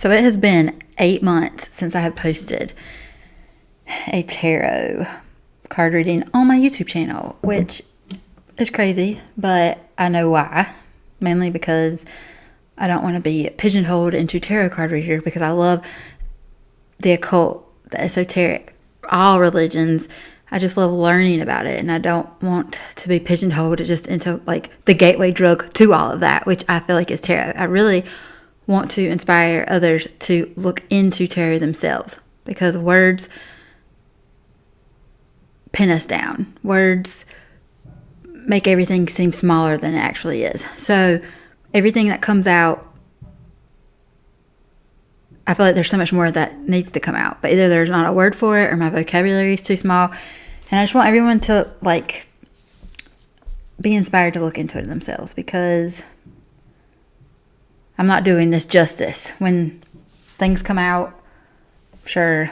So it has been 8 months since I have posted a tarot card reading on my YouTube channel, which is crazy, but I know why. Mainly because I don't want to be pigeonholed into tarot card reader, because I love the occult, the esoteric, all religions. I just love learning about it, and I don't want to be pigeonholed just into like the gateway drug to all of that, which I feel like is tarot. I really want to inspire others to look into tarot themselves, because words pin us down. Words make everything seem smaller than it actually is. So everything that comes out, I feel like there's so much more that needs to come out, but either there's not a word for it or my vocabulary is too small. And I just want everyone to like be inspired to look into it themselves, because I'm not doing this justice. When things come out, sure,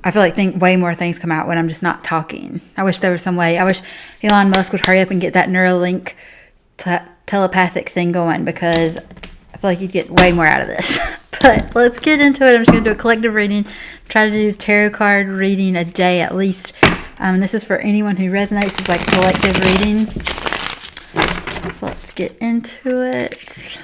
I feel like way more things come out when I'm just not talking. I wish there was some way. I wish Elon Musk would hurry up and get that Neuralink telepathic thing going, because I feel like you'd get way more out of this. But let's get into it. I'm just going to do a collective reading. Try to do tarot card reading a day at least. This is for anyone who resonates as like collective reading. So let's get into it.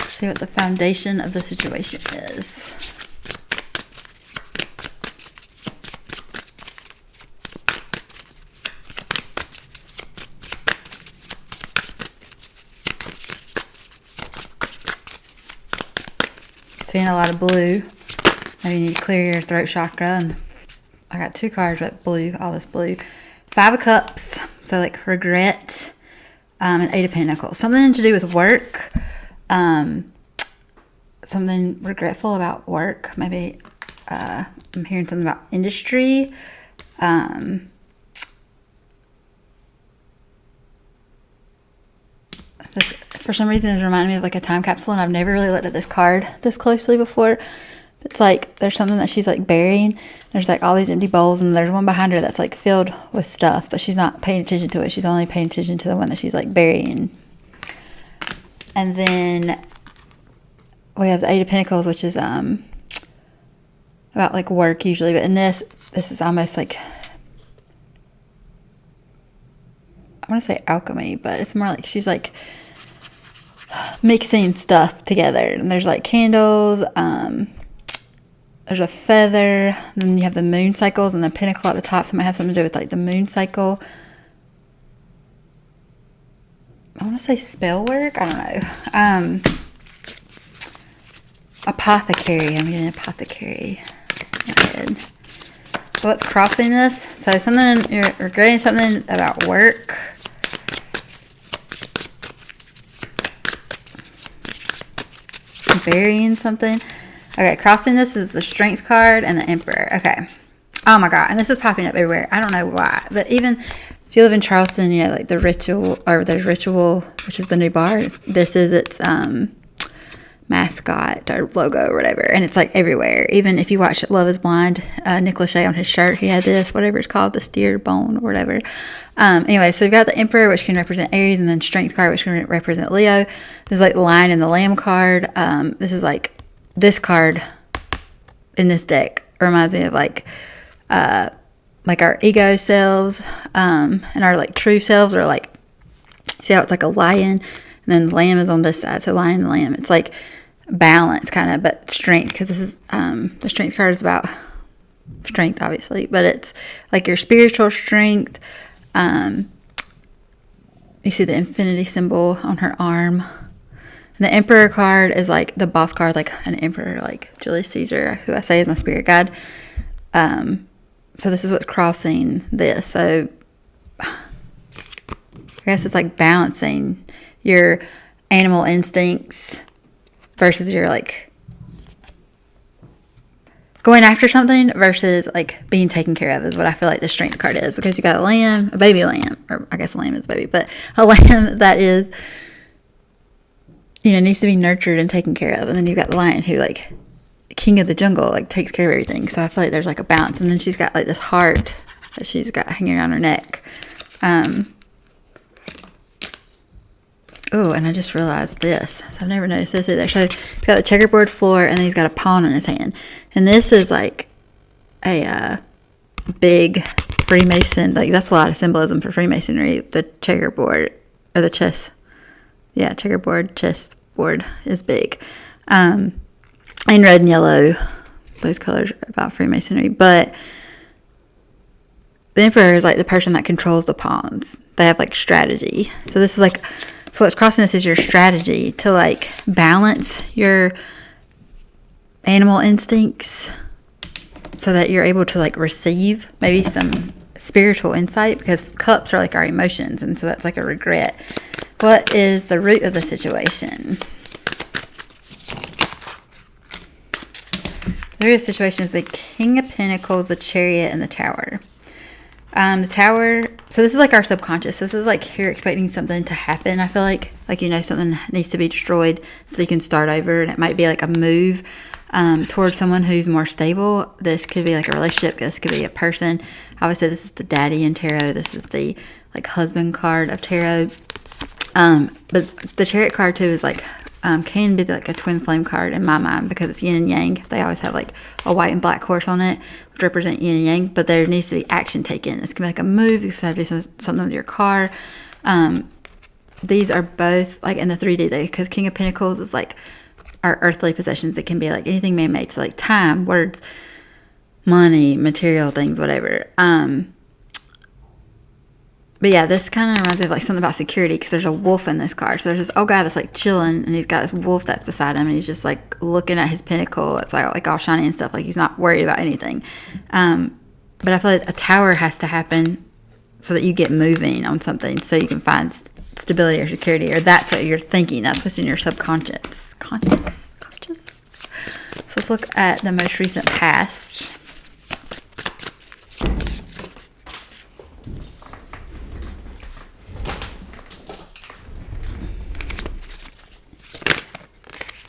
See what the foundation of the situation is. Seeing a lot of blue. Maybe you need to clear your throat chakra. And I got 2 cards with blue, all this blue. 5 of Cups, so like regret, and 8 of Pentacles. Something to do with work. Something regretful about work. Maybe I'm hearing something about industry. This, for some reason, is reminding me of like a time capsule, and I've never really looked at this card this closely before. It's like there's something that she's like burying. There's like all these empty bowls, and there's one behind her that's like filled with stuff, but she's not paying attention to it. She's only paying attention to the one that she's like burying. And then we have the 8 of Pentacles, which is about like work usually, but in this is almost like, I want to say alchemy, but it's more like she's like mixing stuff together. And there's like candles, there's a feather, and then you have the moon cycles and the pentacle at the top, so it might have something to do with like the moon cycle. I want to say spell work, I don't know. Apothecary, I'm getting apothecary in my head. So what's crossing this? So something, you're regretting something about work. Burying something. Okay, crossing this is the Strength card and the Emperor. Okay. Oh my God. And this is popping up everywhere. I don't know why. But even if you live in Charleston, you know, like the Ritual, or there's Ritual, which is the new bar. This is its mascot or logo or whatever, and it's like everywhere. Even if you watch Love is Blind, Nick Lachey on his shirt, he had this, whatever it's called, the steer bone or whatever. Anyway, so you've got the Emperor, which can represent Aries, and then Strength card, which can represent Leo. This is like the Lion and the Lamb card. This is like, this card in this deck reminds me of like our ego selves, and our like true selves are like, see how it's like a lion, and then the lamb is on this side, so lion and lamb. It's like balance kind of, but strength, because this is the Strength card is about strength obviously, but it's like your spiritual strength. You see the infinity symbol on her arm, and the Emperor card is like the boss card, like an emperor, like Julius Caesar, who I say is my spirit guide. So this is what's crossing this. So I guess it's like balancing your animal instincts versus your like going after something versus like being taken care of is what I feel like the strength card is, because you got a lamb, a baby lamb, or I guess a lamb is a baby, but a lamb that is, needs to be nurtured and taken care of. And then you've got the lion who, like, king of the jungle, like, takes care of everything. So I feel like there's like a balance. And then she's got like this heart that she's got hanging around her neck. Oh, and I just realized this. So I've never noticed this either. So he's got a checkerboard floor, and then he's got a pawn in his hand. And this is like a big Freemason. Like, that's a lot of symbolism for Freemasonry. The checkerboard, or the chess. Yeah, checkerboard, chessboard is big. And red and yellow, those colors are about Freemasonry. But the emperor is like the person that controls the pawns. They have like strategy. So this is like, so what's crossing this is your strategy to like balance your animal instincts so that you're able to like receive maybe some spiritual insight, because cups are like our emotions, and so that's like a regret. What is the root of the situation? The root of the situation is the King of Pentacles, the Chariot, and the Tower. The Tower, so this is like our subconscious. This is like you're expecting something to happen. I feel like something needs to be destroyed so you can start over. And it might be like a move towards someone who's more stable. This could be like a relationship. This could be a person. Obviously, this is the Daddy in tarot. This is the like husband card of tarot. But the Chariot card too is like can be like a twin flame card in my mind, because it's yin and yang. They always have like a white and black horse on it, which represent yin and yang, but there needs to be action taken. It's gonna be like a move. It's gonna do something with your car. These are both like in the 3D there, because King of Pentacles is like our earthly possessions. It can be like anything man-made, so like time, words, money, material things, whatever. But yeah, this kind of reminds me of like something about security, because there's a wolf in this card. So there's this old guy that's like chilling, and he's got this wolf that's beside him, and he's just like looking at his pinnacle. It's like all shiny and stuff. Like he's not worried about anything. But I feel like a tower has to happen so that you get moving on something, so you can find stability or security, or that's what you're thinking. That's what's in your subconscious. Conscious. So let's look at the most recent past.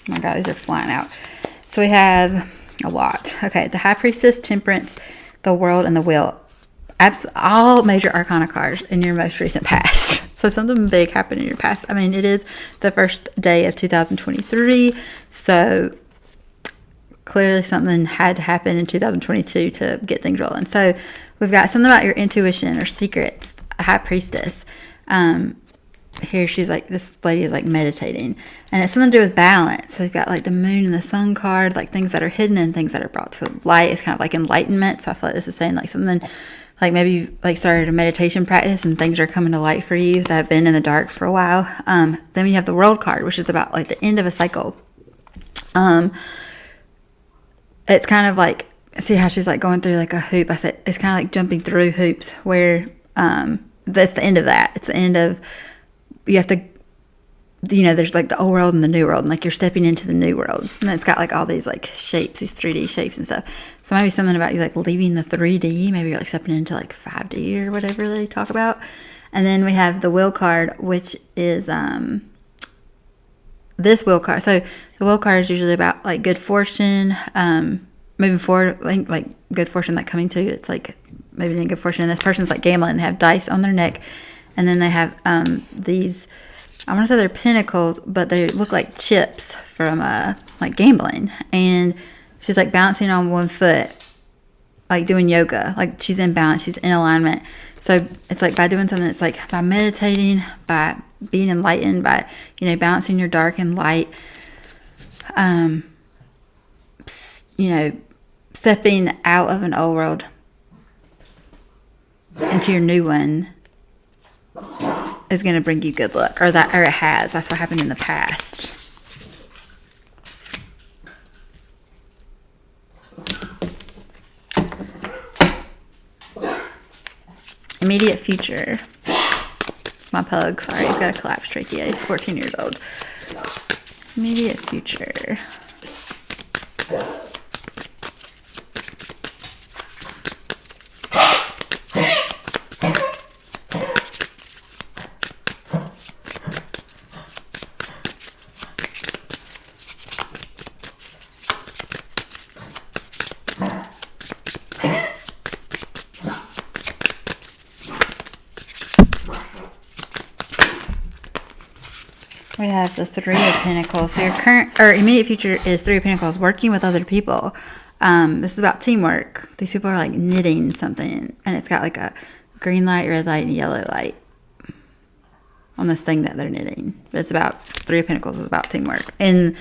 Oh my God, these are flying out. So we have a lot. Okay, the High Priestess, Temperance, the World, and the Wheel. All major arcana cards in your most recent past. So something big happened in your past. I mean, it is the first day of 2023. So clearly something had to happen in 2022 to get things rolling. So we've got something about your intuition or secrets. A High Priestess. Here she's like, this lady is like meditating, and it's something to do with balance. So you've got like the moon and the sun card, like things that are hidden and things that are brought to light. It's kind of like enlightenment. So I feel like this is saying like something like maybe you've like started a meditation practice and things are coming to light for you that have been in the dark for a while. Then you have the World card, which is about like the end of a cycle. It's kind of like, see how she's like going through like a hoop. I said it's kind of like jumping through hoops, where that's the end of that. It's the end of, you have to, there's like the old world and the new world, and like you're stepping into the new world, and it's got like all these like shapes, these 3D shapes and stuff. So maybe something about you like leaving the 3D, maybe you're like stepping into like 5D or whatever they talk about. And then we have the Will card, which is this Will card. So the Will card is usually about like good fortune, moving forward, like good fortune like coming to you. It's like maybe in good fortune, and this person's like gambling and have dice on their neck. And then they have these, I want to say they're pinnacles, but they look like chips from like gambling. And she's like bouncing on one foot, like doing yoga. Like she's in balance, she's in alignment. So it's like by doing something, it's like by meditating, by being enlightened, by, balancing your dark and light, stepping out of an old world into your new one is going to bring you good luck, or it has. That's what happened in the past. Immediate future. My pug, sorry, he's got a collapsed trachea. He's 14 years old. Immediate future. We have the Three of Pentacles. So your current or immediate future is Three of Pentacles, working with other people. This is about teamwork. These people are like knitting something, and it's got like a green light, red light, and yellow light on this thing that they're knitting. But it's about Three of Pentacles is about teamwork in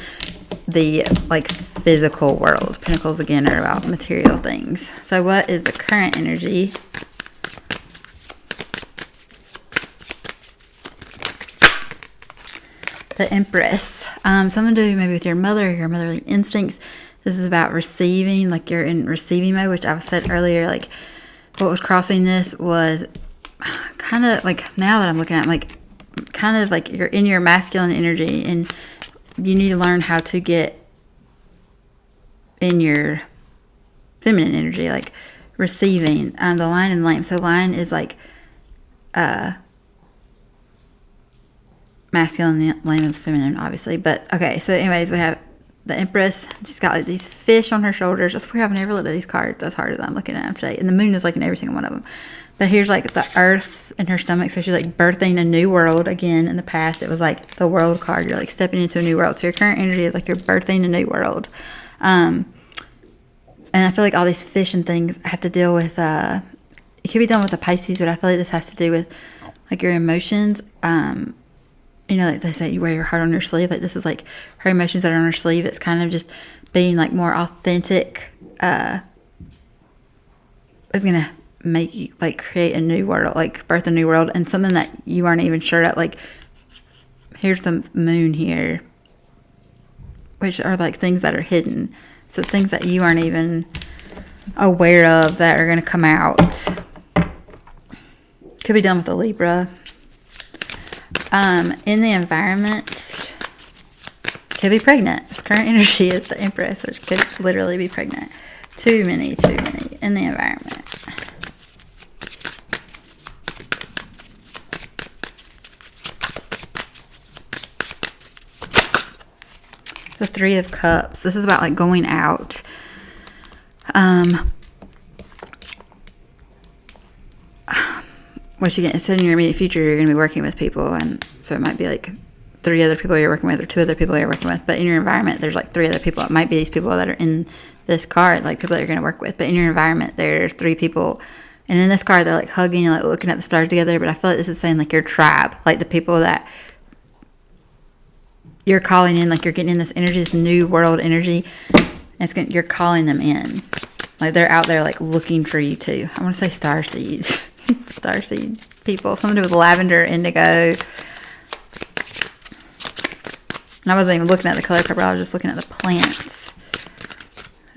the like physical world. Pentacles again are about material things. So what is the current energy? The Empress. Something to do maybe with your mother, your motherly instincts. This is about receiving, like you're in receiving mode, which I said earlier, like what was crossing this was kind of like, now that I'm looking at it, like kind of like you're in your masculine energy and you need to learn how to get in your feminine energy, like receiving. The Lion and Lamb. So Lion is like masculine, Lamb is feminine, obviously. But okay, so anyways, we have the Empress. She's got like these fish on her shoulders. That's where I've never looked at these cards as hard as I'm looking at them today. And the moon is like in every single one of them. But here's like the earth in her stomach. So she's like birthing a new world again. In the past, it was like the world card. You're like stepping into a new world. So your current energy is like you're birthing a new world. And I feel like all these fish and things have to deal with, it could be done with the Pisces, but I feel like this has to do with like your emotions. You know, like they say, you wear your heart on your sleeve. Like this is like her emotions that are on her sleeve. It's kind of just being like more authentic. Is going to make you like create a new world, like birth a new world, and something that you aren't even sure at. Like here's the moon here, which are like things that are hidden. So it's things that you aren't even aware of that are going to come out. Could be done with a Libra. In the environment, could be pregnant. This current energy is the Empress, which could literally be pregnant. Too many in the environment. The Three of Cups. This is about like going out. What you get, so in your immediate future, you're going to be working with people, and so it might be like 3 other people you're working with, or 2 other people you're working with. But in your environment, there's like 3 other people. It might be these people that are in this card, like people that you're going to work with. But in your environment, there's 3 people, and in this card, they're like hugging and like looking at the stars together. But I feel like this is saying like your tribe, like the people that you're calling in, like you're getting in this energy, this new world energy, and you're calling them in, like they're out there like looking for you too. I want to say star seeds. Starseed people, something to do with lavender, indigo. And I wasn't even looking at the color purple, I was just looking at the plants.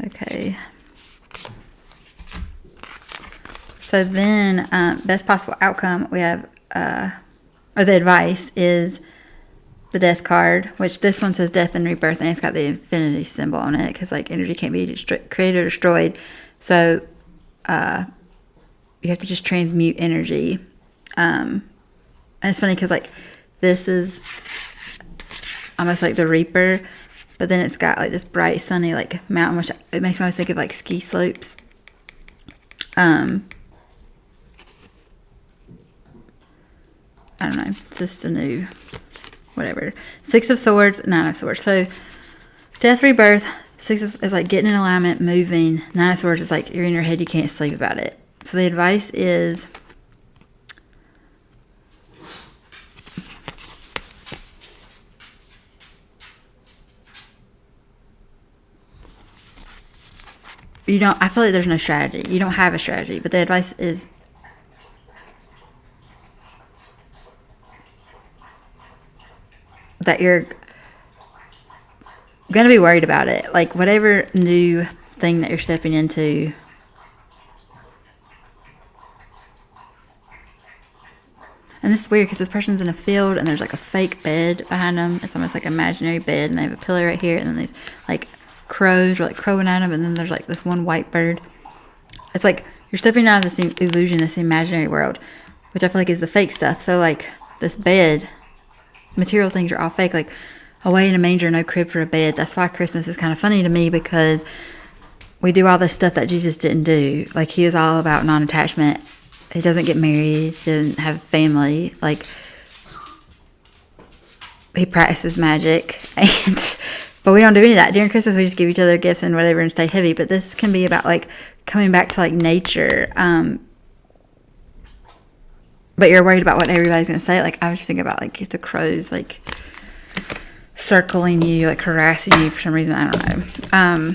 Okay. So then, best possible outcome, we have, or the advice is the Death card, which this one says death and rebirth, and it's got the infinity symbol on it, because like energy can't be created or destroyed. So, you have to just transmute energy. And it's funny because like this is almost like the Reaper, but then it's got like this bright sunny like mountain, which it makes me always think of like ski slopes. I don't know, it's just a new whatever. 6 of Swords, 9 of Swords. So death, rebirth. 6 is like getting in alignment, moving. 9 of Swords is like you're in your head, you can't sleep about it. So the advice is I feel like there's no strategy. You don't have a strategy, but the advice is that you're going to be worried about it. Like whatever new thing that you're stepping into, and this is weird because this person's in a field and there's like a fake bed behind them. It's almost like an imaginary bed, and they have a pillow right here, and then these like crows are like crowing at them, and then there's like this one white bird. It's like you're stepping out of this illusion, this imaginary world, which I feel like is the fake stuff. So like this bed, material things are all fake, like away in a manger, no crib for a bed. That's why Christmas is kind of funny to me, because we do all this stuff that Jesus didn't do. Like he was all about non-attachment. He doesn't get married. He doesn't have family. Like, he practices magic, and but we don't do any of that during Christmas. We just give each other gifts and whatever and stay heavy. But this can be about like coming back to like nature. But you're worried about what everybody's gonna say. Like I was thinking about like the crows like circling you, like harassing you for some reason. I don't know.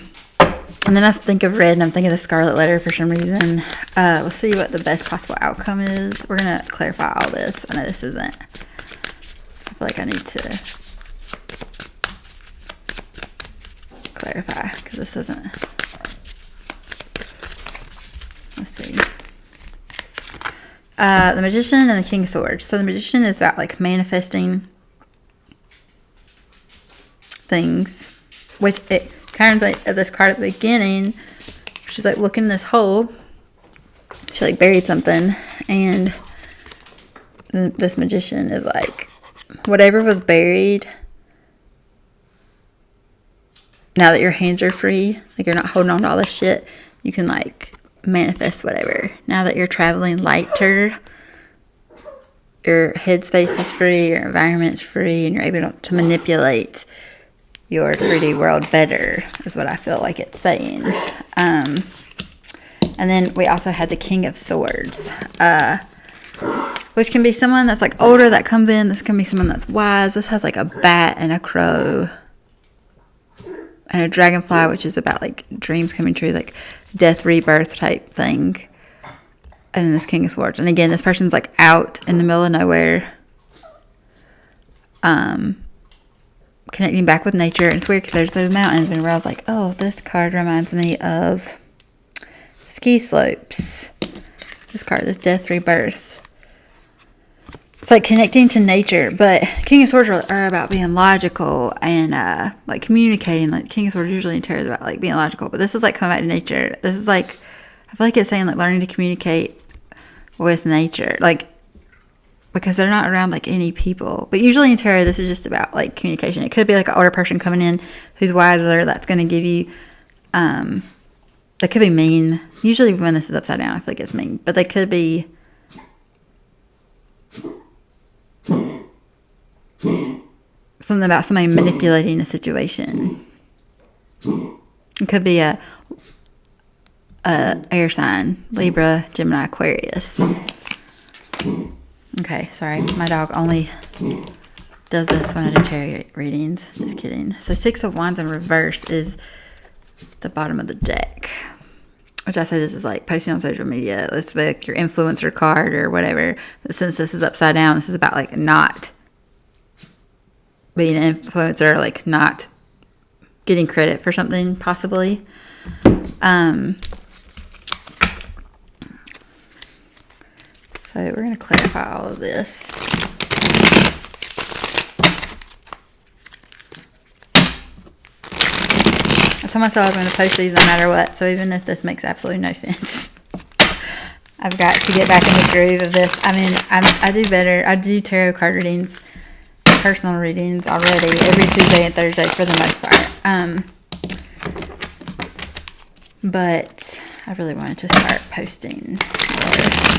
And then I think of red, and I'm thinking of the Scarlet Letter for some reason. Let's see what the best possible outcome is. We're gonna clarify all this. I know this isn't. I feel like I need to clarify because this doesn't. Let's see. The Magician and the King of Swords. So the Magician is about like manifesting things, which it kind of like this card at the beginning. She's like looking in this hole. She like buried something, and this Magician is like, whatever was buried. Now that your hands are free, like you're not holding on to all this shit, you can like manifest whatever. Now that you're traveling lighter, your headspace is free, your environment's free, and you're able to manipulate your 3D world better, is what I feel like it's saying. And then we also had the King of Swords, which can be someone that's like older that comes in. This can be someone that's wise. This has like a bat and a crow and a dragonfly, which is about like dreams coming true, like death, rebirth type thing. And then this King of Swords. And again, this person's like out in the middle of nowhere, connecting back with nature. And it's weird because there's those mountains, and I was like, oh, this card reminds me of ski slopes. This card, this death, rebirth. It's like connecting to nature, but King of Swords are about being logical and like communicating. Like King of Swords usually in tarot is about like being logical, but this is like coming back to nature. This is like, I feel like it's saying like learning to communicate with nature, like because they're not around like any people. But usually in tarot, this is just about like communication. It could be like an older person coming in who's wiser, that's going to give you, they could be mean. Usually when this is upside down, I feel like it's mean, but they could be something about somebody manipulating a situation. It could be a air sign, Libra, Gemini, Aquarius. Okay, sorry, my dog only does this when I do tarot readings. Just kidding. So 6 of Wands in reverse is the bottom of the deck, which I say this is like posting on social media. Let's be like your influencer card or whatever. But since this is upside down, this is about like not being an influencer, like not getting credit for something possibly. So we're going to clarify all of this. I told myself I was going to post these no matter what, so even if this makes absolutely no sense, I've got to get back in the groove of this. I mean, I do better. I do tarot card readings, personal readings already every Tuesday and Thursday for the most part. But I really wanted to start posting more.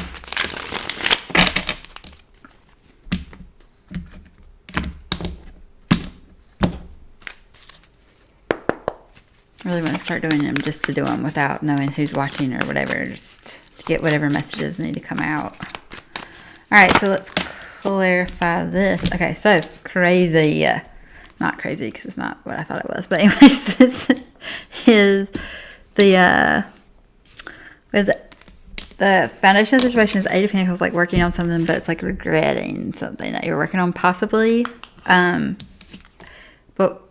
I really want to start doing them just to do them without knowing who's watching or whatever, just to get whatever messages need to come out. All right, so let's clarify this. Okay, so crazy, not crazy because it's not what I thought it was, but anyways, this is the with the foundation situation is 8 of Pentacles, like working on something, but it's like regretting something that you're working on possibly. But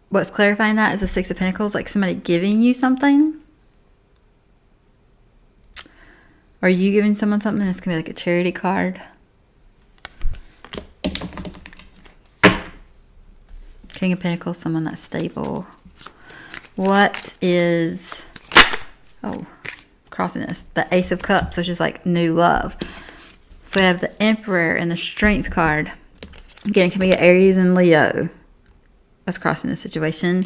what's clarifying that is the 6 of Pentacles, like somebody giving you something. Or you giving someone something. It's going to be like a charity card. King of Pentacles, someone that's stable. What is, oh, crossing this. The Ace of Cups, which is like new love. So we have the Emperor and the Strength card. Again, it can be Aries and Leo. That's crossing the situation.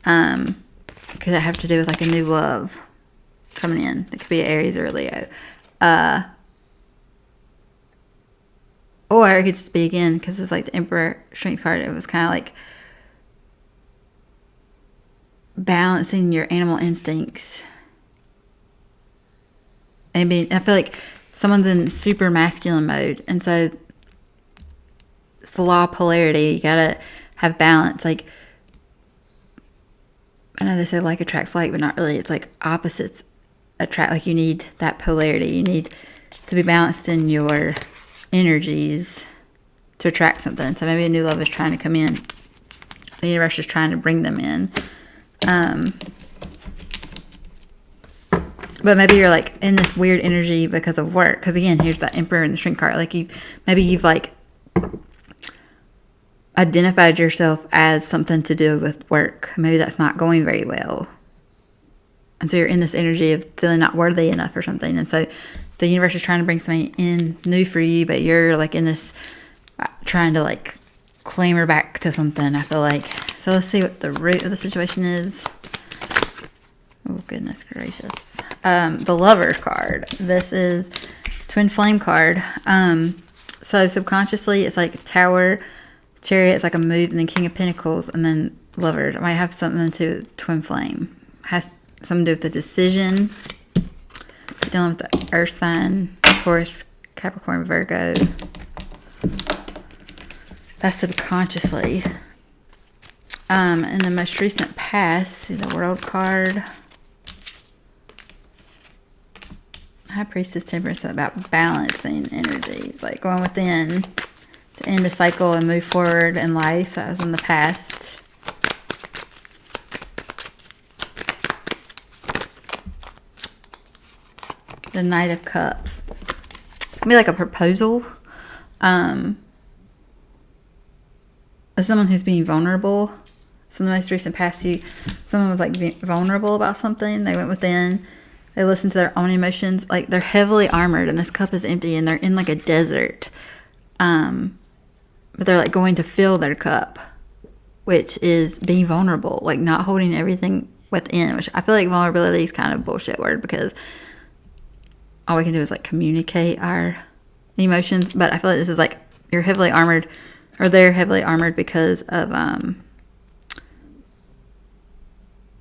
Because it have to do with like a new love coming in. It could be Aries or Leo. Or it could just be again, because it's like the Emperor Strength card. It was kind of like balancing your animal instincts. I mean, I feel like someone's in super masculine mode, and so it's the law of polarity. You gotta have balance. Like, I know they say like attracts like, but not really. It's like opposites attract. Like, you need that polarity. You need to be balanced in your energies to attract something. So maybe a new love is trying to come in. The universe is trying to bring them in. But maybe you're like in this weird energy because of work. Because again, here's that Emperor and the Strength card. Like, you've like identified yourself as something to do with work. Maybe that's not going very well. And so you're in this energy of feeling not worthy enough or something. And so the universe is trying to bring something in new for you, but you're like in this trying to like clamor back to something, I feel like. So let's see what the root of the situation is. Oh, goodness gracious. The Lover's card. This is Twin Flame card. So subconsciously, it's like Tower, Chariot, it's like a mood, and then King of Pentacles, and then Lovers. It might have something to do with Twin Flame. Has something to do with the decision. Dealing with the Earth sign, Taurus, Capricorn, Virgo. That's subconsciously. In the most recent past, see the World card. High Priestess, Temperance, about balancing energies, like going within to end a cycle and move forward in life. That was in the past. The Knight of Cups. It's gonna be like a proposal. As someone who's being vulnerable. So in the most recent past, someone was like vulnerable about something. They went within. They listened to their own emotions. Like, they're heavily armored, and this cup is empty, and they're in like a desert. But they're like going to fill their cup, which is being vulnerable, like not holding everything within. Which I feel like vulnerability is kind of a bullshit word, because all we can do is like communicate our emotions. But I feel like this is like you're heavily armored, or they're heavily armored because of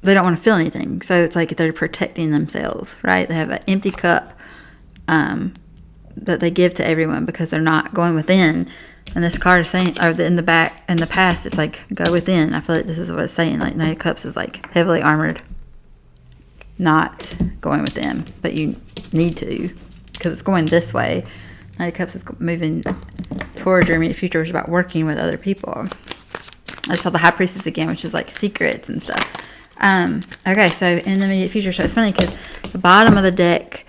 they don't want to feel anything. So it's like they're protecting themselves, right? They have an empty cup that they give to everyone because they're not going within. And this card is saying, or in the past, it's like, go within. I feel like this is what it's saying. Like, Knight of Cups is like heavily armored, not going within. But you need to, because it's going this way. Knight of Cups is moving towards your immediate future, which is about working with other people. I saw the High Priestess again, which is like secrets and stuff. Okay, so in the immediate future, so it's funny because the bottom of the deck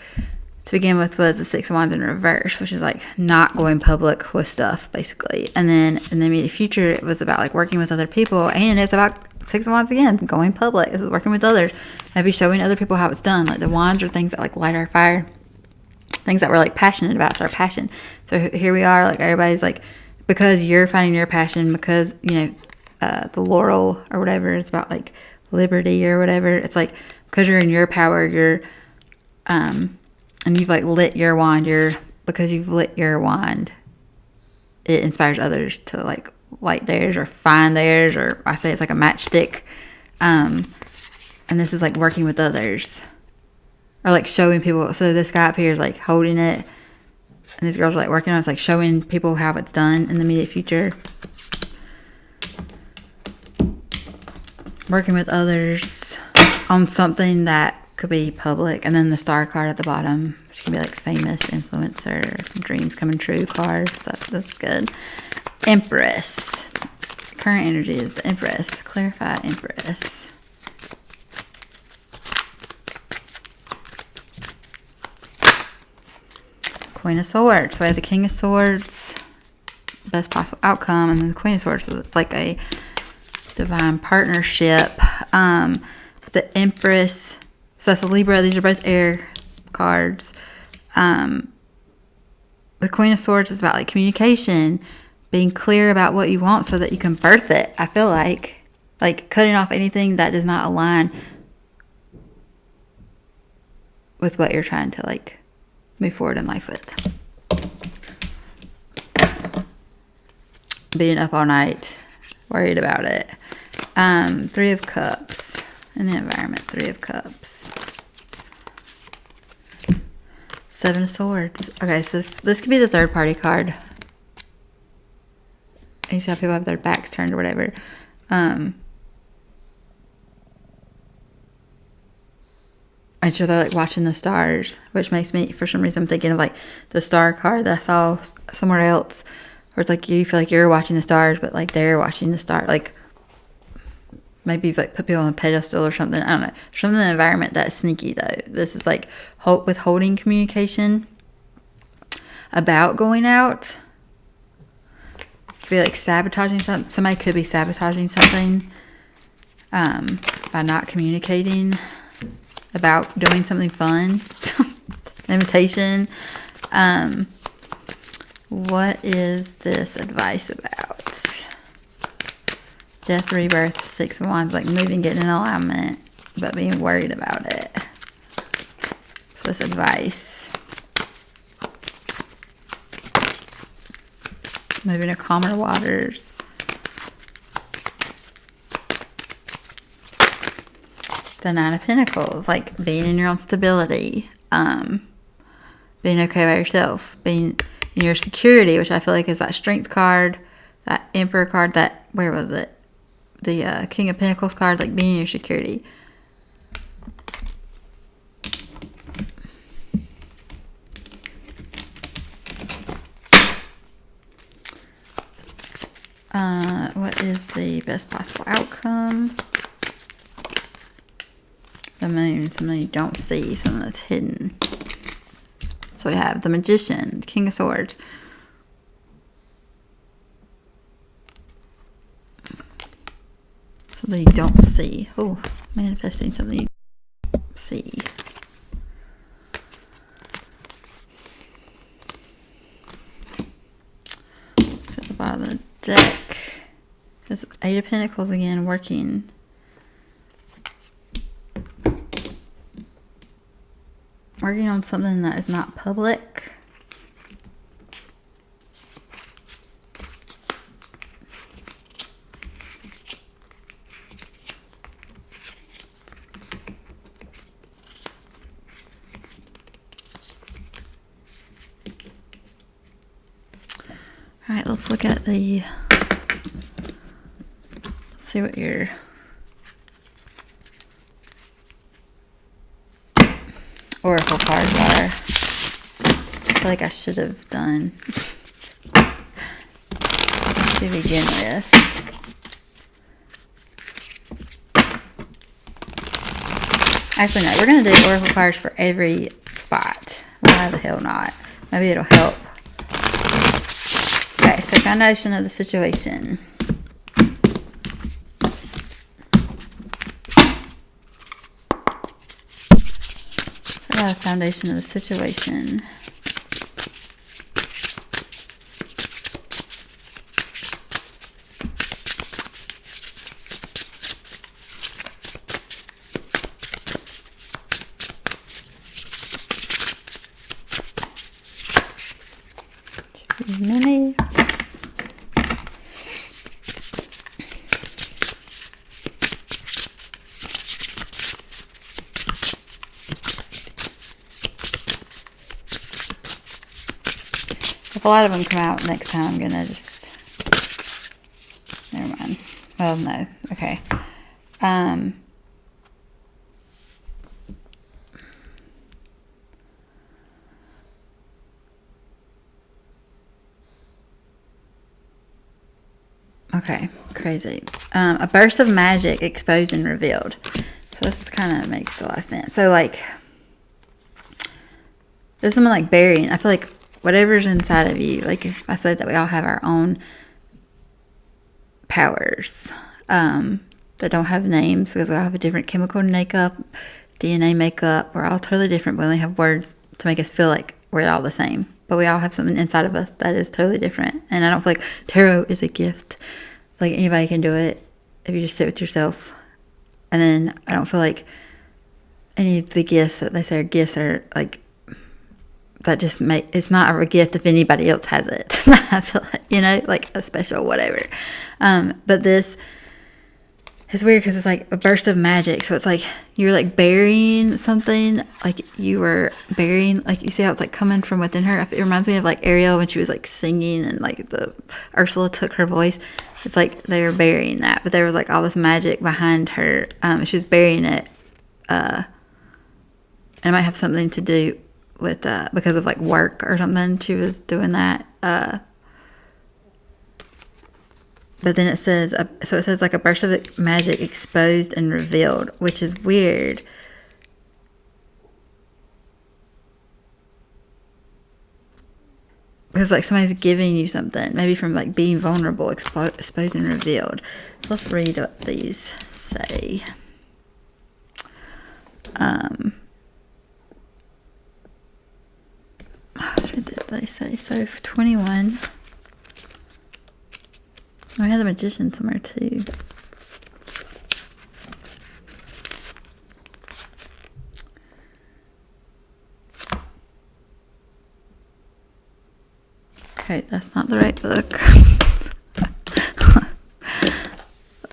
to begin with was the Six of Wands in reverse, which is like not going public with stuff, basically. And then in the immediate future, it was about like working with other people, and it's about Six of Wands again, going public. This is working with others, maybe showing other people how it's done. Like, the wands are things that like light our fire, things that we're like passionate about. It's our passion. So here we are, like everybody's like, because you're finding your passion, because the laurel or whatever, it's about like liberty or whatever. It's like because you're in your power, you're and you've like lit your wand. Because you've lit your wand, it inspires others to like light theirs or find theirs, or I say it's like a matchstick. And this is like working with others, or like showing people. So this guy up here is like holding it, and these girls are like working on it. It's like showing people how it's done in the immediate future. Working with others on something that could be public. And then the Star card at the bottom, which can be like famous, influencer, dreams coming true card. So that's good. Empress. Current energy is the Empress. Clarify Empress. Queen of Swords. So we have the King of Swords, best possible outcome, and then the Queen of Swords. So it's like a divine partnership. The Empress, so that's a Libra. These are both air cards. The Queen of Swords is about like communication, being clear about what you want so that you can birth it. I feel like cutting off anything that does not align with what you're trying to like move forward in life with. being up all night, worried about it. Three of Cups in the environment. Three of Cups. Seven of Swords. Okay, so this could be the third party card. You see how people have their backs turned or whatever. And so they're like watching the stars, which makes me, for some reason, I'm thinking of like the star card that I saw somewhere else, where it's like you feel like you're watching the stars, but like they're watching the star. Like maybe you've like put people on a pedestal or something. I don't know. There's something in the environment that's sneaky though. This is like withholding communication about going out. Be like sabotaging something. Somebody could be sabotaging something by not communicating about doing something fun. Invitation. What is this advice about? Death, rebirth, Six of Wands, like moving, getting in alignment, but being worried about it. So this advice. Moving to calmer waters. The Nine of Pentacles, like being in your own stability, being okay by yourself, being in your security, which I feel like is that Strength card, that Emperor card, that, where was it? The King of Pentacles card, like being in your security. What is the best possible outcome? The Moon, something you don't see, something that's hidden. So we have the Magician, King of Swords. Something you don't see. Oh, manifesting something you don't see. So at the bottom of the deck, there's Eight of Pentacles again, working. Working on something that is not public. All right, let's look at the, let's see what your oracle cards are. I feel like I should have done to begin with. Actually, no, we're going to do oracle cards for every spot. Why the hell not? Maybe it'll help. Okay, so foundation of the situation. Foundation of the situation. Too many. If a lot of them come out next time, I'm gonna just, never mind. Well, no, okay. Okay, crazy. A burst of magic exposed and revealed. So this kind of makes a lot of sense. So like, there's something like burying. I feel like whatever's inside of you, like if I said that we all have our own powers that don't have names because we all have a different chemical makeup, DNA makeup. We're all totally different. We only have words to make us feel like we're all the same. But we all have something inside of us that is totally different. And I don't feel like tarot is a gift. Like anybody can do it if you just sit with yourself. And then I don't feel like any of the gifts that they say are gifts are like that just it's not a gift if anybody else has it. I feel like, like a special whatever. But this is weird because it's like a burst of magic. So it's like you're like burying something, like you were burying, like you see how it's like coming from within her. It reminds me of like Ariel when she was like singing and like the Ursula took her voice. It's like they were burying that, but there was like all this magic behind her. She was burying it. It might have something to do with because of like work or something. She was doing that. But then it says, so it says like a burst of magic exposed and revealed, which is weird. Because like somebody's giving you something, maybe from like being vulnerable, exposed and revealed. So let's read what these say. What did they say? So 21. I had the magician somewhere too. Okay, that's not the right book.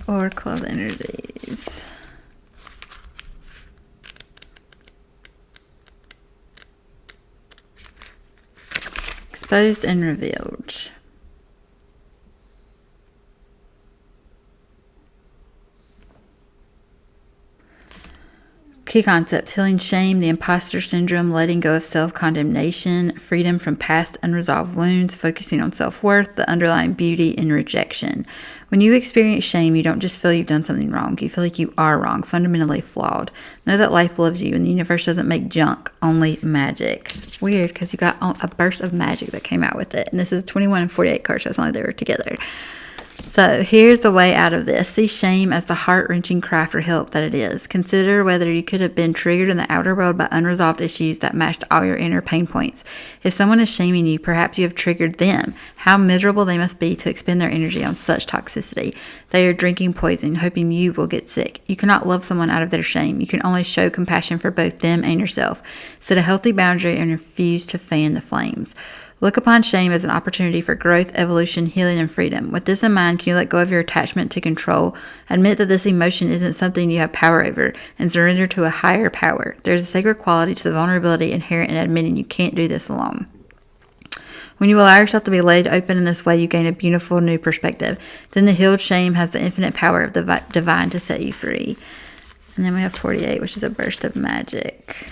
Oracle of Energies. Exposed and revealed. Key concepts: healing shame, the imposter syndrome, letting go of self-condemnation, freedom from past unresolved wounds, focusing on self-worth, the underlying beauty in rejection. When you experience shame, you don't just feel you've done something wrong. You feel like you are wrong, fundamentally flawed. Know that life loves you and the universe doesn't make junk, only magic. Weird, because you got a burst of magic that came out with it. And this is 21 and 48 cards, so it's only they were together. So here's the way out of this. See shame as the heart-wrenching cry for help that it is. Consider whether you could have been triggered in the outer world by unresolved issues that matched all your inner pain points. If someone is shaming you, perhaps you have triggered them. How miserable they must be to expend their energy on such toxicity. They are drinking poison, hoping you will get sick. You cannot love someone out of their shame. You can only show compassion for both them and yourself. Set a healthy boundary and refuse to fan the flames. Look upon shame as an opportunity for growth, evolution, healing, and freedom. With this in mind, can you let go of your attachment to control? Admit that this emotion isn't something you have power over, and surrender to a higher power. There's a sacred quality to the vulnerability inherent in admitting you can't do this alone. When you allow yourself to be laid open in this way, you gain a beautiful new perspective. Then the healed shame has the infinite power of the divine to set you free. And then we have 48, which is a burst of magic.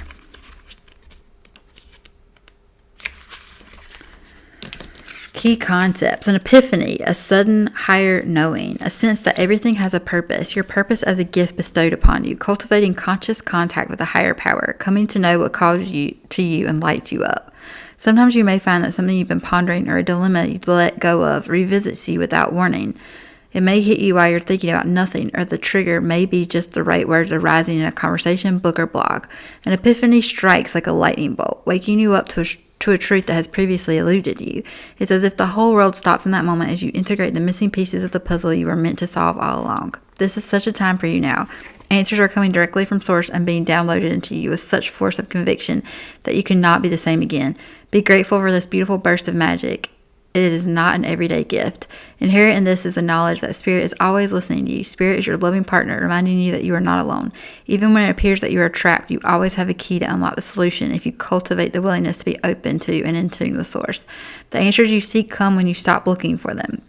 Key concepts: an epiphany, a sudden higher knowing, a sense that everything has a purpose, your purpose as a gift bestowed upon you, cultivating conscious contact with a higher power, coming to know what calls you to you and lights you up. Sometimes you may find that something you've been pondering or a dilemma you've let go of revisits you without warning. It may hit you while you're thinking about nothing, or the trigger may be just the right words arising in a conversation, book, or blog. An epiphany strikes like a lightning bolt, waking you up to a truth that has previously eluded you. It's as if the whole world stops in that moment as you integrate the missing pieces of the puzzle you were meant to solve all along. This is such a time for you now. Answers are coming directly from source and being downloaded into you with such force of conviction that you cannot be the same again. Be grateful for this beautiful burst of magic. It is not an everyday gift. Inherent in this is the knowledge that Spirit is always listening to you. Spirit is your loving partner, reminding you that you are not alone. Even when it appears that you are trapped, you always have a key to unlock the solution if you cultivate the willingness to be open to and in tune with Source. The answers you seek come when you stop looking for them.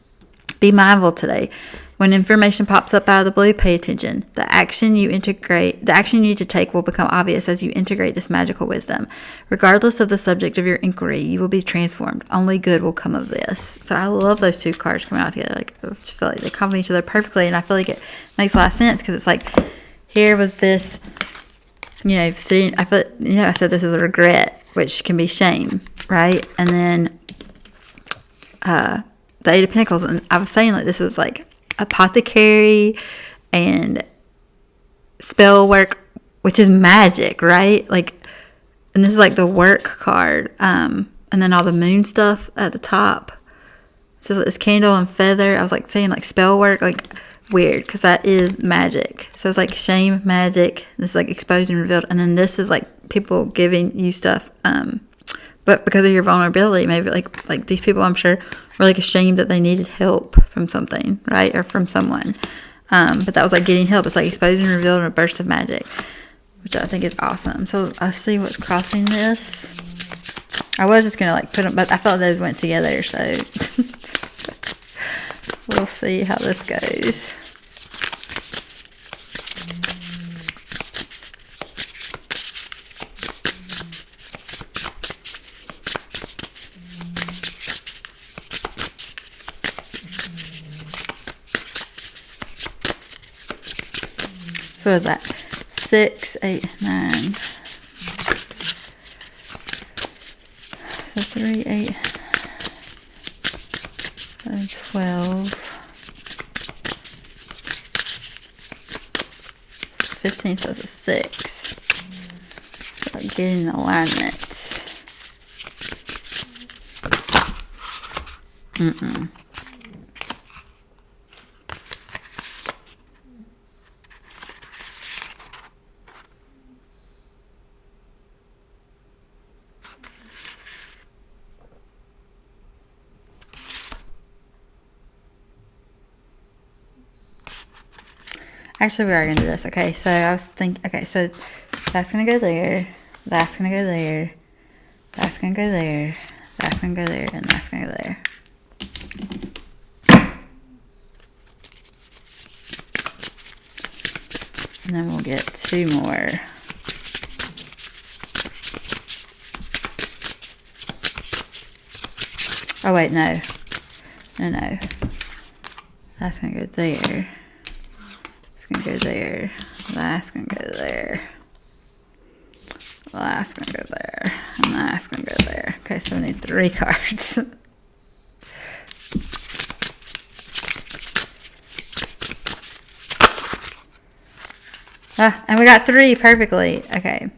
Be mindful today. When information pops up out of the blue, pay attention. The action you need to take will become obvious as you integrate this magical wisdom. Regardless of the subject of your inquiry, you will be transformed. Only good will come of this. So I love those two cards coming out together. Like, I just feel like they complement each other perfectly, and I feel like it makes a lot of sense because it's like, here was this, sitting. I feel, I said this is a regret, which can be shame, right? And then the Eight of Pentacles, and I was saying like this was like apothecary and spell work, which is magic, right? Like, and this is like the work card, and then all the moon stuff at the top. So this candle and feather. I was like saying like spell work, like weird, because that is magic. So it's like shame, magic. This is like exposed and revealed, and then this is like people giving you stuff, but because of your vulnerability, maybe like these people, I'm sure, were like ashamed that they needed help from something, right, or from someone. But that was like getting help. It's like exposing and revealing a burst of magic, which I think is awesome. So I see what's crossing this. I was just gonna like put them, but I felt those went together, so we'll see how this goes. So is that 6, 8, 9? So 3, 8, 12, 15, so it's a 6. So like getting alignment. Actually, we are going to do this. Okay, so I was thinking, okay, so that's going to go there, that's going to go there, that's going to go there, that's going to go there, and that's going to go there. And then we'll get 2 more. Oh, wait, no. No. That's going to go there. Gonna go there. That's gonna go there. That's gonna go there. And that's gonna go there. Okay, so we need 3 cards. And we got 3 perfectly. Okay.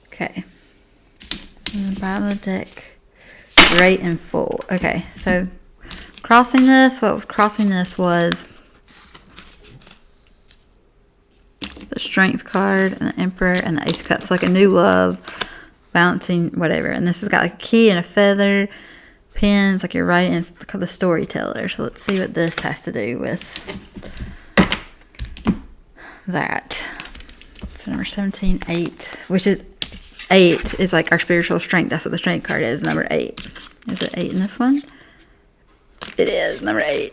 Okay. And the bottom of the deck, great and full. Okay, so crossing this, what was crossing this was the Strength card and the Emperor and the Ace of Cups, like a new love, bouncing, whatever. And this has got like a key and a feather, pins, like you're writing, it's called the Storyteller. So let's see what this has to do with that. So number 17, 8, which is 8 is like our spiritual strength. That's what the Strength card is, number 8. Is it 8 in this one? It is, number 8.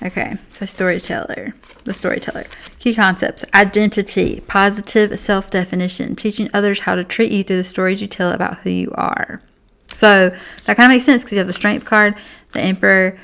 Okay, so Storyteller. The Storyteller. Key concepts: identity, positive self-definition, teaching others how to treat you through the stories you tell about who you are. So that kind of makes sense because you have the Strength card, the Emperor,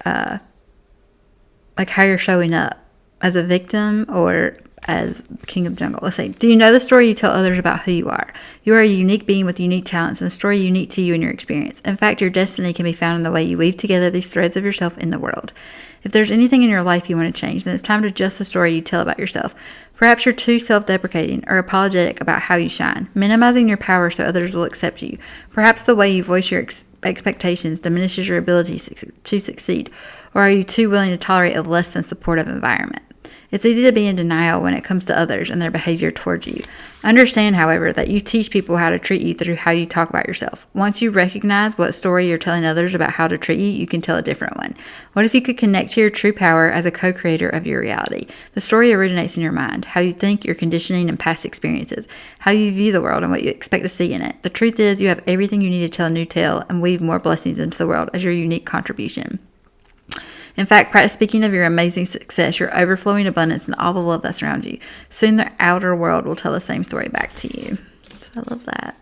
like how you're showing up as a victim or as King of the Jungle. Let's say, do you know the story you tell others about who you are? You are a unique being with unique talents and a story unique to you and your experience. In fact, your destiny can be found in the way you weave together these threads of yourself in the world. If there's anything in your life you want to change, then it's time to adjust the story you tell about yourself. Perhaps you're too self-deprecating or apologetic about how you shine, minimizing your power so others will accept you. Perhaps the way you voice your expectations diminishes your ability to succeed. Or are you too willing to tolerate a less than supportive environment? It's easy to be in denial when it comes to others and their behavior towards you. Understand, however, that you teach people how to treat you through how you talk about yourself. Once you recognize what story you're telling others about how to treat you, you can tell a different one. What if you could connect to your true power as a co-creator of your reality? The story originates in your mind, how you think, your conditioning, and past experiences, how you view the world and what you expect to see in it. The truth is, you have everything you need to tell a new tale and weave more blessings into the world as your unique contribution. In fact, practice speaking of your amazing success, your overflowing abundance, and all the love that surrounds you. Soon the outer world will tell the same story back to you. So I love that.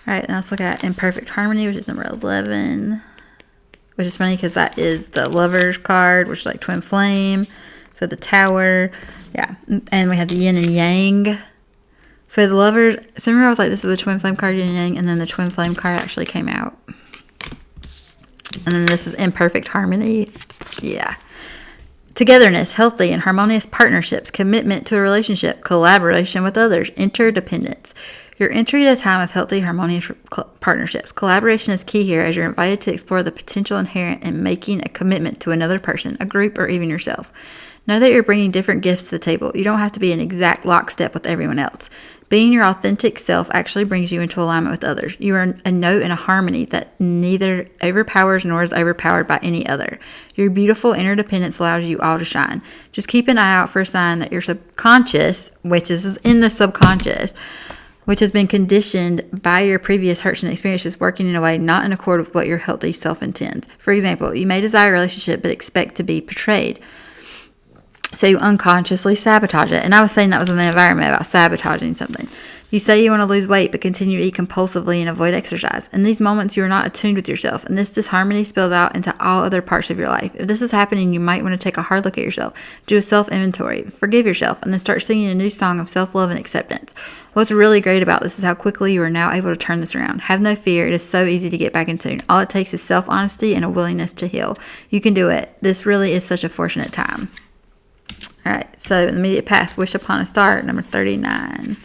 All right, now let's look at Imperfect Harmony, which is number 11. Which is funny because that is the Lover's card, which is like Twin Flame. So the Tower. Yeah, and we had the Yin and Yang. So the Lovers, so remember I was like, this is the Twin Flame card, Yin and Yang, and then the Twin Flame card actually came out. And then this is Imperfect Harmony. Yeah. Togetherness, healthy and harmonious partnerships, commitment to a relationship, collaboration with others, interdependence. You're entering a time of healthy, harmonious partnerships. Collaboration is key here as you're invited to explore the potential inherent in making a commitment to another person, a group, or even yourself. Know that you're bringing different gifts to the table. You don't have to be in exact lockstep with everyone else. Being your authentic self actually brings you into alignment with others. You are a note and a harmony that neither overpowers nor is overpowered by any other. Your beautiful interdependence allows you all to shine. Just keep an eye out for a sign that your subconscious, which is in the subconscious, which has been conditioned by your previous hurts and experiences, working in a way not in accord with what your healthy self intends. For example, you may desire a relationship but expect to be betrayed. So you unconsciously sabotage it. And I was saying that was in the environment about sabotaging something. You say you want to lose weight, but continue to eat compulsively and avoid exercise. In these moments, you are not attuned with yourself, and this disharmony spills out into all other parts of your life. If this is happening, you might want to take a hard look at yourself, do a self-inventory, forgive yourself, and then start singing a new song of self-love and acceptance. What's really great about this is how quickly you are now able to turn this around. Have no fear. It is so easy to get back in tune. All it takes is self-honesty and a willingness to heal. You can do it. This really is such a fortunate time. All right, so in the immediate past, wish upon a star, number 39.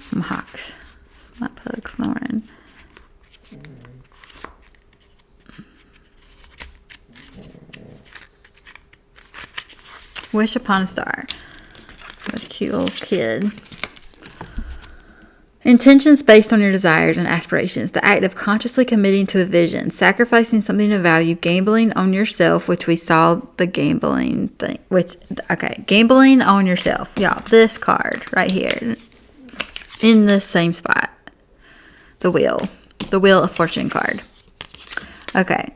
Some hawks. It's my pug snoring. Wish upon a star. What a cute little kid. Intentions based on your desires and aspirations. The act of consciously committing to a vision, sacrificing something of value, gambling on yourself, which we saw the gambling thing. Gambling on yourself. Y'all, this card right here in the same spot. The Wheel of Fortune card. Okay.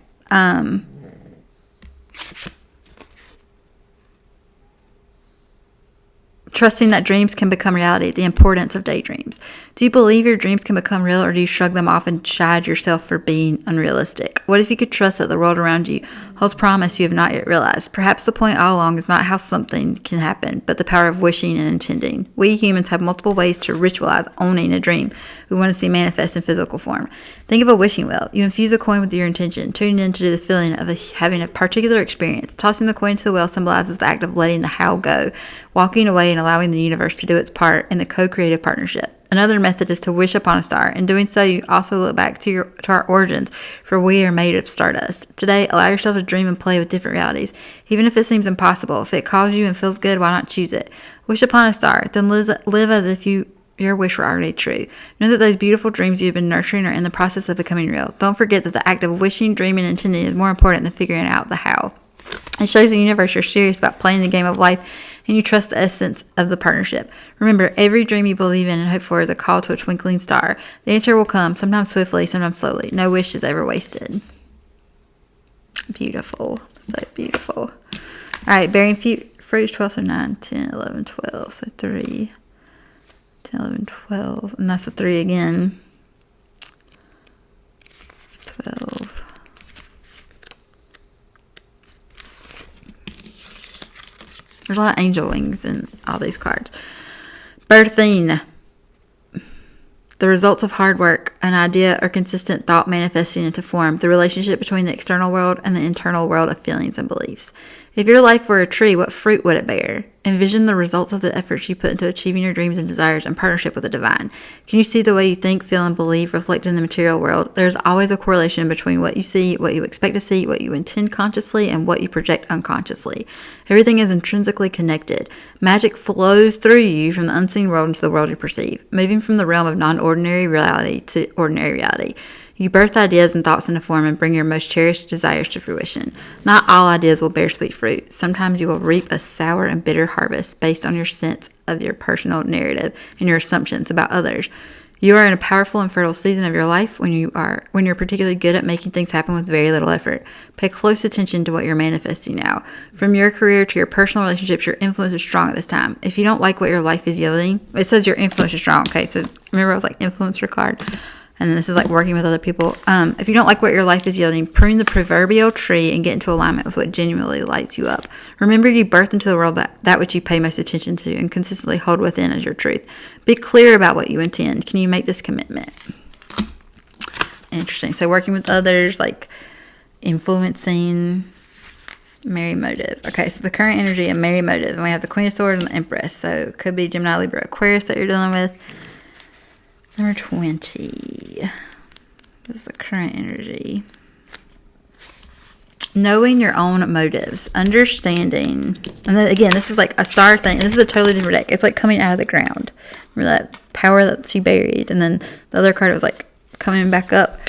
Trusting that dreams can become reality, the importance of daydreams. Do you believe your dreams can become real, or do you shrug them off and chide yourself for being unrealistic? What if you could trust that the world around you holds promise you have not yet realized? Perhaps the point all along is not how something can happen, but the power of wishing and intending. We humans have multiple ways to ritualize owning a dream we want to see manifest in physical form. Think of a wishing well. You infuse a coin with your intention, tuning into the feeling of having a particular experience. Tossing the coin into the well symbolizes the act of letting the how go, walking away and allowing the universe to do its part in the co-creative partnership. Another method is to wish upon a star. In doing so, you also look back to our origins, for we are made of stardust. Today, allow yourself to dream and play with different realities. Even if it seems impossible, if it calls you and feels good, why not choose it? Wish upon a star, then live as if your wish were already true. Know that those beautiful dreams you've been nurturing are in the process of becoming real. Don't forget that the act of wishing, dreaming, and intending is more important than figuring out the how. It shows the universe you're serious about playing the game of life, and you trust the essence of the partnership. Remember, every dream you believe in and hope for is a call to a twinkling star. The answer will come, sometimes swiftly, sometimes slowly. No wish is ever wasted. Beautiful. So beautiful. All right, bearing fruits, 12, so 9, 10, 11, 12, so 3, 10, 11, 12, and that's a 3 again. 12. There's a lot of angel wings in all these cards. Birthing. The results of hard work, an idea or consistent thought manifesting into form. The relationship between the external world and the internal world of feelings and beliefs. If your life were a tree, what fruit would it bear? Envision the results of the efforts you put into achieving your dreams and desires in partnership with the divine. Can you see the way you think, feel, and believe reflected in the material world? There's always a correlation between what you see, what you expect to see, what you intend consciously, and what you project unconsciously. Everything is intrinsically connected. Magic flows through you from the unseen world into the world you perceive, moving from the realm of non-ordinary reality to ordinary reality. You birth ideas and thoughts into form and bring your most cherished desires to fruition. Not all ideas will bear sweet fruit. Sometimes you will reap a sour and bitter harvest based on your sense of your personal narrative and your assumptions about others. You are in a powerful and fertile season of your life when you're particularly good at making things happen with very little effort. Pay close attention to what you're manifesting now. From your career to your personal relationships, your influence is strong at this time. If you don't like what your life is yielding, it says your influence is strong. Okay, so remember I was like influencer card? And this is like working with other people. If you don't like what your life is yielding, prune the proverbial tree and get into alignment with what genuinely lights you up. Remember, you birthed into the world that which you pay most attention to and consistently hold within as your truth. Be clear about what you intend. Can you make this commitment? Interesting. So working with others, like influencing. Merry motive. Okay, so the current energy of merry motive. And we have the Queen of Swords and the Empress. So it could be Gemini, Libra, Aquarius that you're dealing with. Number 20. This is the current energy. Knowing your own motives. Understanding. And then again, this is like a star thing. This is a totally different deck. It's like coming out of the ground. Remember that power that she buried. And then the other card was like coming back up.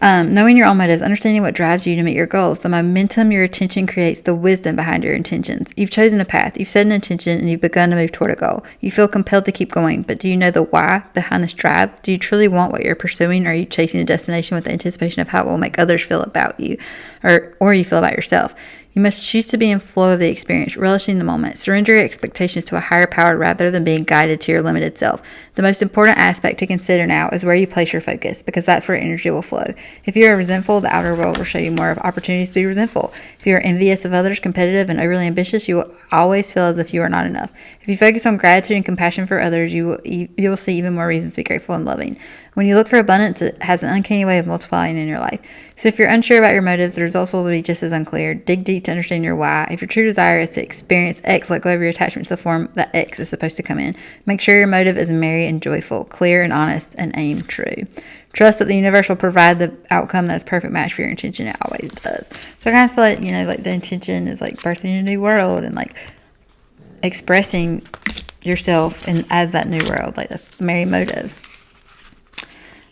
Knowing your own motives, understanding what drives you to meet your goals, the momentum your attention creates, the wisdom behind your intentions. You've chosen a path, you've set an intention, and you've begun to move toward a goal. You feel compelled to keep going, but do you know the why behind this drive? Do you truly want what you're pursuing, or are you chasing a destination with the anticipation of how it will make others feel about you, or you feel about yourself? You must choose to be in flow of the experience, relishing the moment. Surrender your expectations to a higher power rather than being guided to your limited self. The most important aspect to consider now is where you place your focus, because that's where energy will flow. If you are resentful, the outer world will show you more of opportunities to be resentful. If you are envious of others, competitive, and overly ambitious, you will always feel as if you are not enough. If you focus on gratitude and compassion for others, you will see even more reasons to be grateful and loving. When you look for abundance, it has an uncanny way of multiplying in your life. So if you're unsure about your motives, the results will be just as unclear. Dig deep to understand your why. If your true desire is to experience X, let go of your attachment to the form that X is supposed to come in. Make sure your motive is merry and joyful, clear and honest, and aim true. Trust that the universe will provide the outcome that's a perfect match for your intention. It always does. So I kind of feel like, like the intention is like birthing a new world and like expressing yourself as that new world. Like that's the merry motive.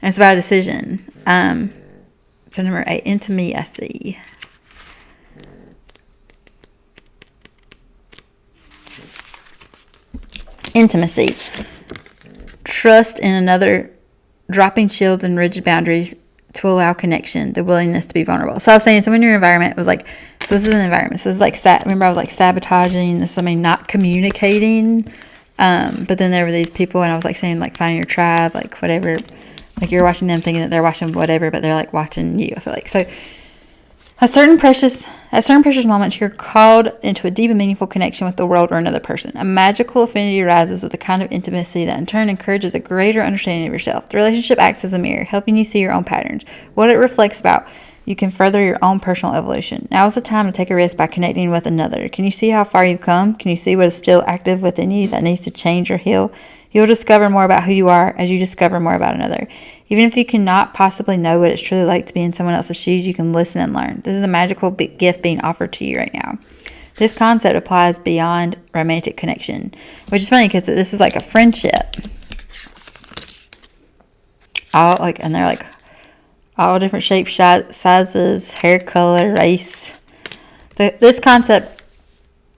And it's about a decision. So number 8, intimacy. Intimacy. Trust in another, dropping shields and rigid boundaries to allow connection, the willingness to be vulnerable. So I was saying, someone in your environment was like, so this is an environment. So this is like, remember I was like sabotaging, somebody not communicating. But then there were these people, and I was like saying, like, finding your tribe, like whatever. Like you're watching them thinking that they're watching whatever, but they're like watching you, I feel like. So at certain precious moments, you're called into a deep and meaningful connection with the world or another person. A magical affinity arises with a kind of intimacy that in turn encourages a greater understanding of yourself. The relationship acts as a mirror, helping you see your own patterns. What it reflects about you can further your own personal evolution. Now is the time to take a risk by connecting with another. Can you see how far you've come? Can you see what is still active within you that needs to change or heal? You'll discover more about who you are as you discover more about another. Even if you cannot possibly know what it's truly like to be in someone else's shoes, you can listen and learn. This is a magical gift being offered to you right now. This concept applies beyond romantic connection, which is funny because this is like a friendship. And they're like all different shapes, sizes, hair color, race. This concept.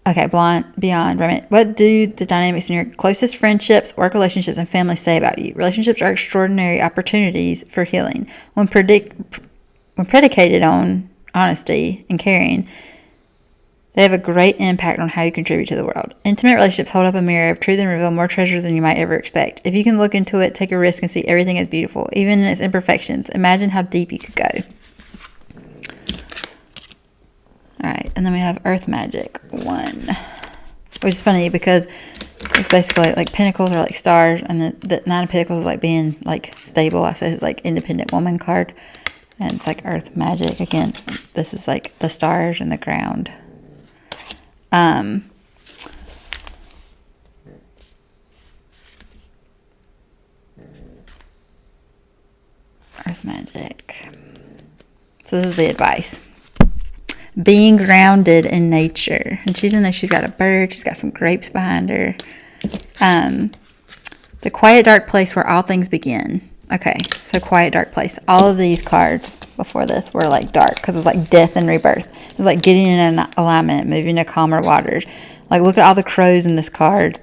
Okay, beyond romantic. What do the dynamics in your closest friendships, work relationships, and family say about you? Relationships are extraordinary opportunities for healing. When predicated on honesty and caring, they have a great impact on how you contribute to the world. Intimate relationships hold up a mirror of truth and reveal more treasures than you might ever expect. If you can look into it, take a risk, and see everything as beautiful, even in its imperfections, imagine how deep you could go. Alright, and then we have Earth Magic 1, which is funny because it's basically like pentacles are like stars, and the 9 of Pentacles is like being like stable. I said it's like independent woman card, and it's like Earth Magic. Again, this is like the stars and the ground. Earth Magic. So this is the advice. Being grounded in nature. And she's in there. She's got a bird. She's got some grapes behind her. The quiet, dark place where all things begin. Okay, so quiet, dark place. All of these cards before this were like dark because it was like death and rebirth. It was like getting in an alignment, moving to calmer waters. Like look at all the crows in this card.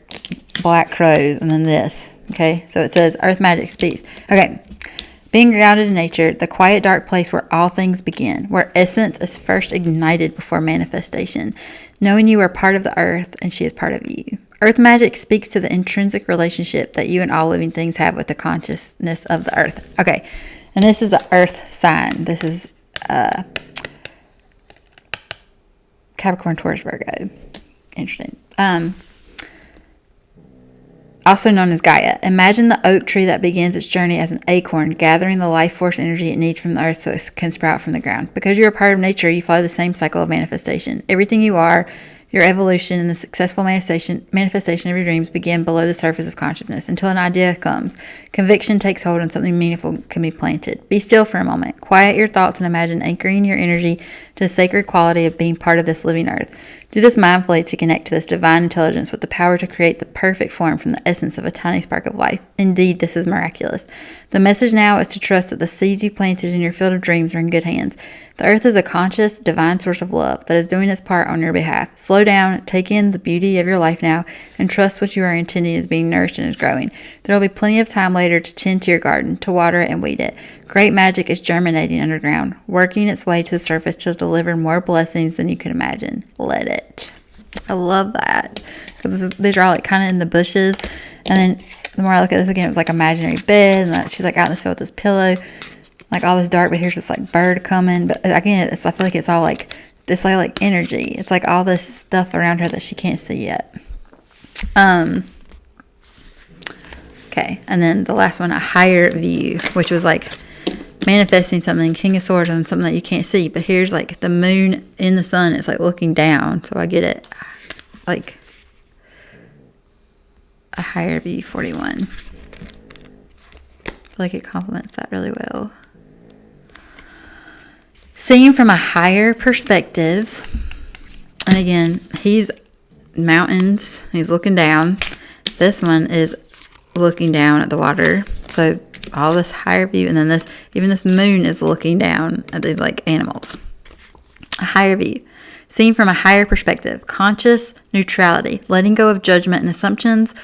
Black crows, and then this. Okay, so it says Earth Magic speaks. Okay. Being grounded in nature, the quiet, dark place where all things begin, where essence is first ignited before manifestation, knowing you are part of the earth and she is part of you. Earth Magic speaks to the intrinsic relationship that you and all living things have with the consciousness of the earth. Okay, and this is an earth sign. This is Capricorn, Taurus, Virgo. Interesting. also known as Gaia. Imagine the oak tree that begins its journey as an acorn, gathering the life force energy it needs from the earth so it can sprout from the ground. Because you're a part of nature, you follow the same cycle of manifestation. Everything you are, your evolution, and the successful manifestation of your dreams begin below the surface of consciousness until an idea comes. Conviction takes hold and something meaningful can be planted. Be still for a moment. Quiet your thoughts and imagine anchoring your energy to the sacred quality of being part of this living earth. Do this mindfully to connect to this divine intelligence with the power to create the perfect form from the essence of a tiny spark of life. Indeed, this is miraculous. The message now is to trust that the seeds you planted in your field of dreams are in good hands. The earth is a conscious, divine source of love that is doing its part on your behalf. Slow down, take in the beauty of your life now, and trust what you are intending is being nourished and is growing. There will be plenty of time later to tend to your garden, to water it and weed it. Great magic is germinating underground, working its way to the surface to deliver more blessings than you could imagine. Let it. I love that. Because these are all like kind of in the bushes. And then the more I look at this again, it was like imaginary bed. And she's like out in this field with this pillow. Like all this dark, but here's this like bird coming. But again, I feel like it's all like this like energy. It's like all this stuff around her that she can't see yet. Okay, and then the last one, a higher view, which was like manifesting something, King of Swords, and something that you can't see. But here's like the moon in the sun. It's like looking down. So I get it. Like a higher view, 41. I feel like it complements that really well. Seeing from a higher perspective, and again, he's mountains, he's looking down. This one is looking down at the water. So all this higher view, and then even this moon is looking down at these like animals. A higher view. Seeing from a higher perspective, conscious neutrality, letting go of judgment and assumptions,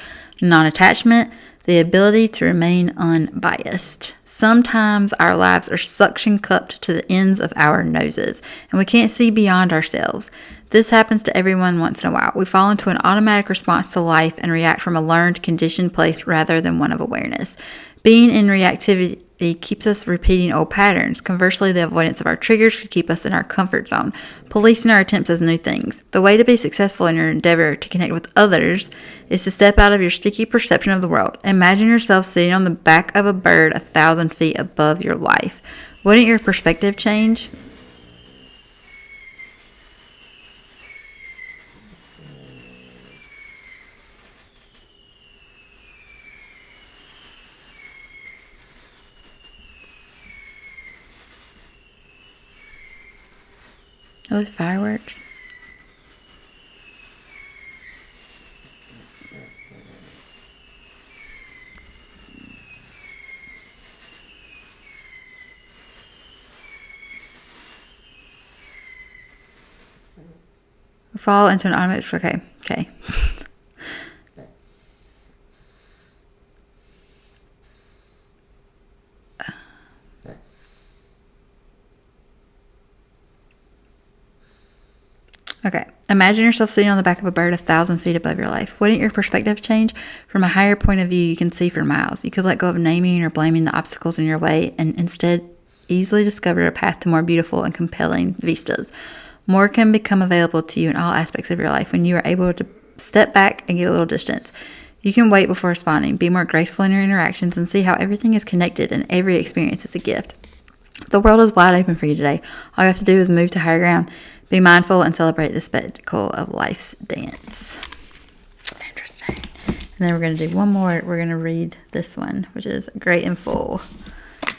non-attachment, the ability to remain unbiased. Sometimes our lives are suction cupped to the ends of our noses, and we can't see beyond ourselves. This happens to everyone once in a while. We fall into an automatic response to life and react from a learned, conditioned place rather than one of awareness. Being in reactivity keeps us repeating old patterns. Conversely, the avoidance of our triggers could keep us in our comfort zone, policing our attempts as new things. The way to be successful in your endeavor to connect with others is to step out of your sticky perception of the world. Imagine yourself sitting on the back of a bird 1,000 feet above your life. Wouldn't your perspective change? Oh, those fireworks. We fall into an automatic. Okay. Okay. Imagine yourself sitting on the back of a bird 1,000 feet above your life. Wouldn't your perspective change? From a higher point of view, you can see for miles. You could let go of naming or blaming the obstacles in your way and instead easily discover a path to more beautiful and compelling vistas. More can become available to you in all aspects of your life when you are able to step back and get a little distance. You can wait before responding, be more graceful in your interactions, and see how everything is connected and every experience is a gift. The world is wide open for you today. All you have to do is move to higher ground. Be mindful and celebrate the spectacle of life's dance. Interesting. And then we're going to do one more. We're going to read this one, which is Great and Full,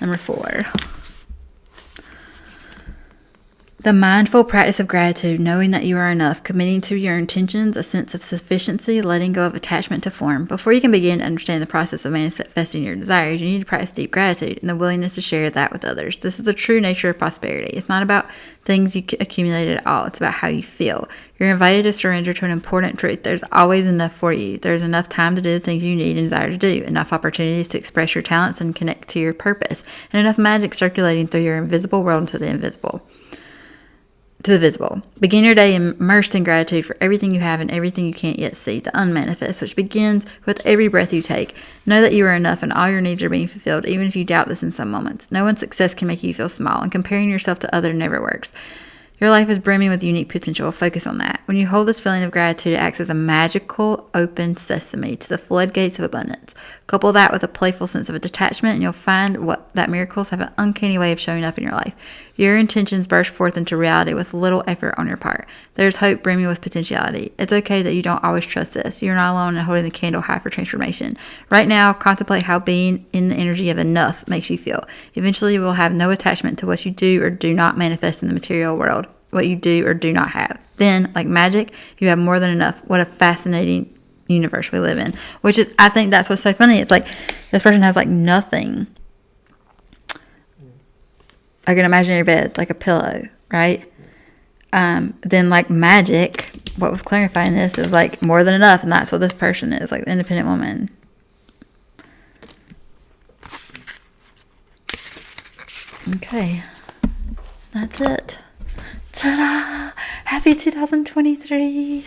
number 4. The mindful practice of gratitude, knowing that you are enough, committing to your intentions, a sense of sufficiency, letting go of attachment to form. Before you can begin to understand the process of manifesting your desires, you need to practice deep gratitude and the willingness to share that with others. This is the true nature of prosperity. It's not about things you accumulated at all. It's about how you feel. You're invited to surrender to an important truth. There's always enough for you. There's enough time to do the things you need and desire to do, enough opportunities to express your talents and connect to your purpose, and enough magic circulating through your invisible world into the invisible. To the visible. Begin your day immersed in gratitude for everything you have and everything you can't yet see, the unmanifest, which begins with every breath you take. Know that you are enough and all your needs are being fulfilled, even if you doubt this in some moments. No one's success can make you feel small, and comparing yourself to others never works. Your life is brimming with unique potential. Focus on that. When you hold this feeling of gratitude, it acts as a magical open sesame to the floodgates of abundance. Couple that with a playful sense of a detachment, and you'll find that miracles have an uncanny way of showing up in your life. Your intentions burst forth into reality with little effort on your part. There's hope brimming with potentiality. It's okay that you don't always trust this. You're not alone in holding the candle high for transformation. Right now, contemplate how being in the energy of enough makes you feel. Eventually, you will have no attachment to what you do or do not manifest in the material world, what you do or do not have. Then, like magic, you have more than enough. What a fascinating universe we live in. Which is, I think that's what's so funny. It's like this person has like nothing. Like an imaginary bed, like a pillow, right? Then like magic, what was clarifying this is like more than enough, and that's what this person is, like the independent woman. Okay, that's it. Ta-da! Happy 2023.